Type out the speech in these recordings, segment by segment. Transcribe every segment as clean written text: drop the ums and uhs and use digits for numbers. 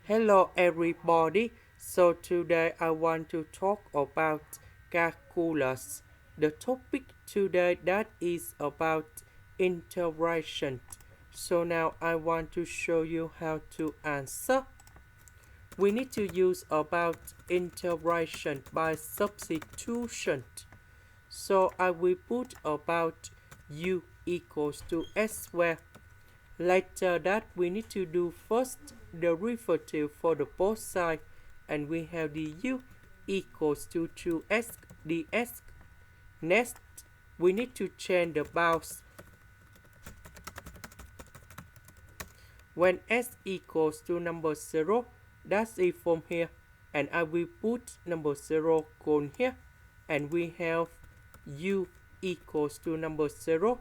Hello everybody. So today I want to talk about calculus. The topic today that is about integration. So now I want to show you how to answer. We need to use about integration by substitution. So I will put about u equals to s squared. Later that we need to do first derivative for the both sides, and we have du equals to 2s ds. Next, we need to change the bounds. When s equals to number 0, that's it from here, and I will put number 0 gone here, and we have u equals to number 0.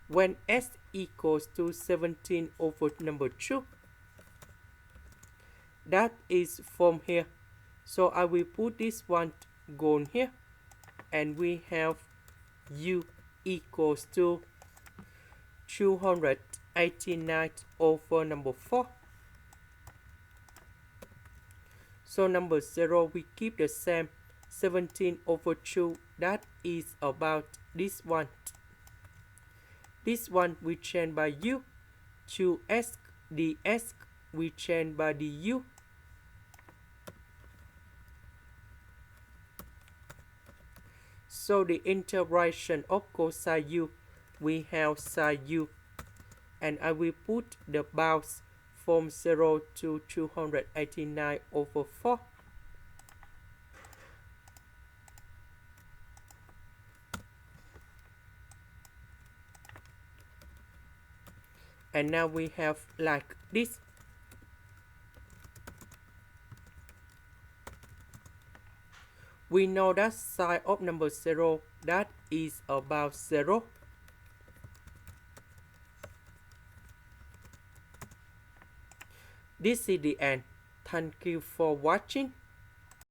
When s equals to 17 over number 2, that is from here. So I will put this one gone here, and we have u equals to 289 over number 4. So number 0 we keep the same, 17 over 2, that is about this one. This one we change by u, 2s ds we change by du. So the integration of cosine u, we have sine u, and I will put the bounds from 0 to 289 over 4. And now we have like this. We know that sine of number 0, that is about 0. This is the end. Thank you for watching.